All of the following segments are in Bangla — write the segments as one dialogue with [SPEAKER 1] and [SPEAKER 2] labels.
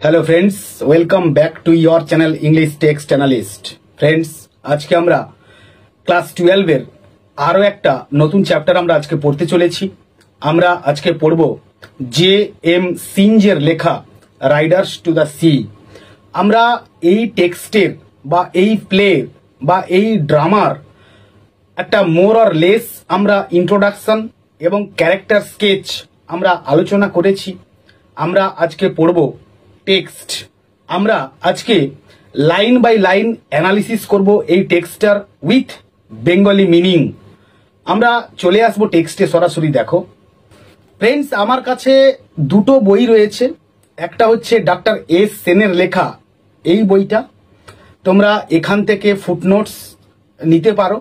[SPEAKER 1] Hello friends, welcome back to your channel English text analyst. Friends, আজকে আমরা ক্লাস 12 এর আরো একটা নতুন চ্যাপ্টার আমরা আজকে পড়তে চলেছি। আমরা আজকে পড়ব জে এম সিঞ্জের লেখা রাইডার্স টু দ্য সি। আমরা এই টেক্সটের বা এই প্লে বা এই ড্রামার একটা মোর অর লেস আমরা ইন্ট্রোডাকশন এবং ক্যারেক্টার স্কেচ আমরা আলোচনা করেছি। আমরা আজকে পড়ব টেক্সট। আমরা আজকে লাইন বাই লাইন অ্যানালিসিস করব এই টেক্সটার উইথ বেঙ্গলি মিনিং। আমরা চলে আসব টেক্সটে সরাসরি। দেখো ফ্রেন্ডস, আমার কাছে দুটো বই রয়েছে। একটা হচ্ছে ডক্টর এস সেনের লেখা এই বইটা, তোমরা এখান থেকে ফুটনোটস নিতে পারো।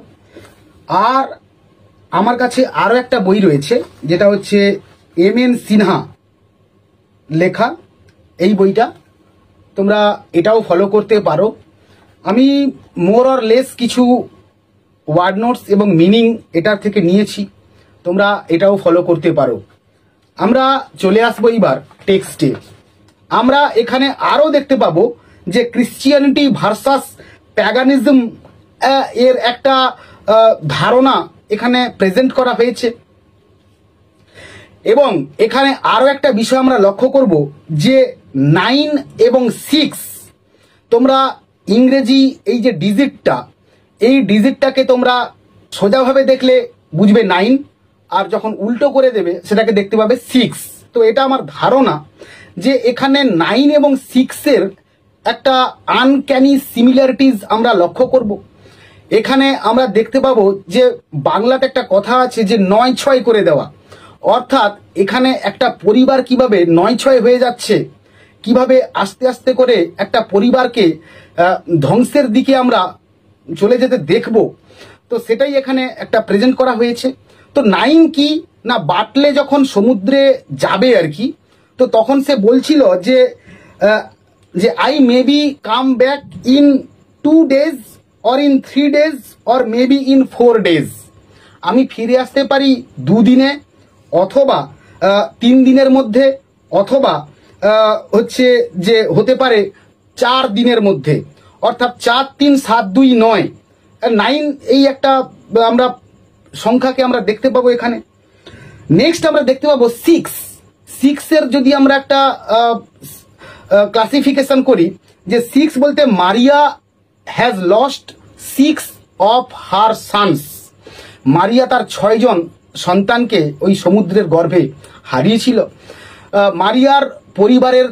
[SPEAKER 1] আর আমার কাছে আরো একটা বই রয়েছে যেটা হচ্ছে এম এন সিনহা লেখা এই বইটা, তোমরা এটাও ফলো করতে পারো। আমি মোর অর লেস কিছু ওয়ার্ড নোটস এবং মিনিং এটার থেকে নিয়েছি, তোমরা এটাও ফলো করতে পারো। আমরা চলে আসবো এবার টেক্সটে। আমরা এখানে আরো দেখতে পাবো যে ক্রিশ্চিয়ানিটি ভার্সাস প্যাগানিজম এর একটা ধারণা এখানে প্রেজেন্ট করা হয়েছে। এবং এখানে আরো একটা বিষয় আমরা লক্ষ্য করব যে 9 এবং 6, তোমরা ইংরেজি এই যে ডিজিটটা, এই ডিজিটটাকে তোমরা সোজাভাবে দেখলে বুঝবে 9, আর যখন উল্টো করে দেবে সেটাকে দেখতে পাবে 6। তো এটা আমার ধারণা যে এখানে 9 এবং 6 এর একটা আনক্যানি সিমিলারিটিজ আমরা লক্ষ্য করব। এখানে আমরা দেখতে পাবো যে বাংলাতে একটা কথা আছে যে 9-6 করে দেওয়া, অর্থাৎ এখানে একটা পরিবার কিভাবে 9-6 হয়ে যাচ্ছে, কিভাবে আস্তে আস্তে করে একটা পরিবারকে ধ্বংসের দিকে আমরা চলে যেতে দেখব। তো সেটাই এখানে একটা প্রেজেন্ট করা হয়েছে। তো 9 কি না, বাটলে যখন সমুদ্রে যাবে আর কি, তো তখন সে বলছিল যে I maybe come back in 2 days or in 3 days or maybe in 4 days। আমি ফিরে আসতে পারি 2 দিনে, অথবা 3 দিনের মধ্যে, অথবা হচ্ছে যে হতে পারে 4 দিনের মধ্যে, অর্থাৎ 4, 3, 7, 2, 9, 9 এই একটা আমরা সংখ্যাকে আমরা দেখতে পাবো এখানে। নেক্সট আমরা দেখতে পাবো 6 এর যদি আমরা একটা ক্লাসিফিকেশন করি, যে 6 বলতে মারিয়া has lost 6 of her sons। মারিয়া তার 6 জন সন্তানকে ওই সমুদ্রের গর্ভে হারিয়েছিল। মারিয়ার পরিবারের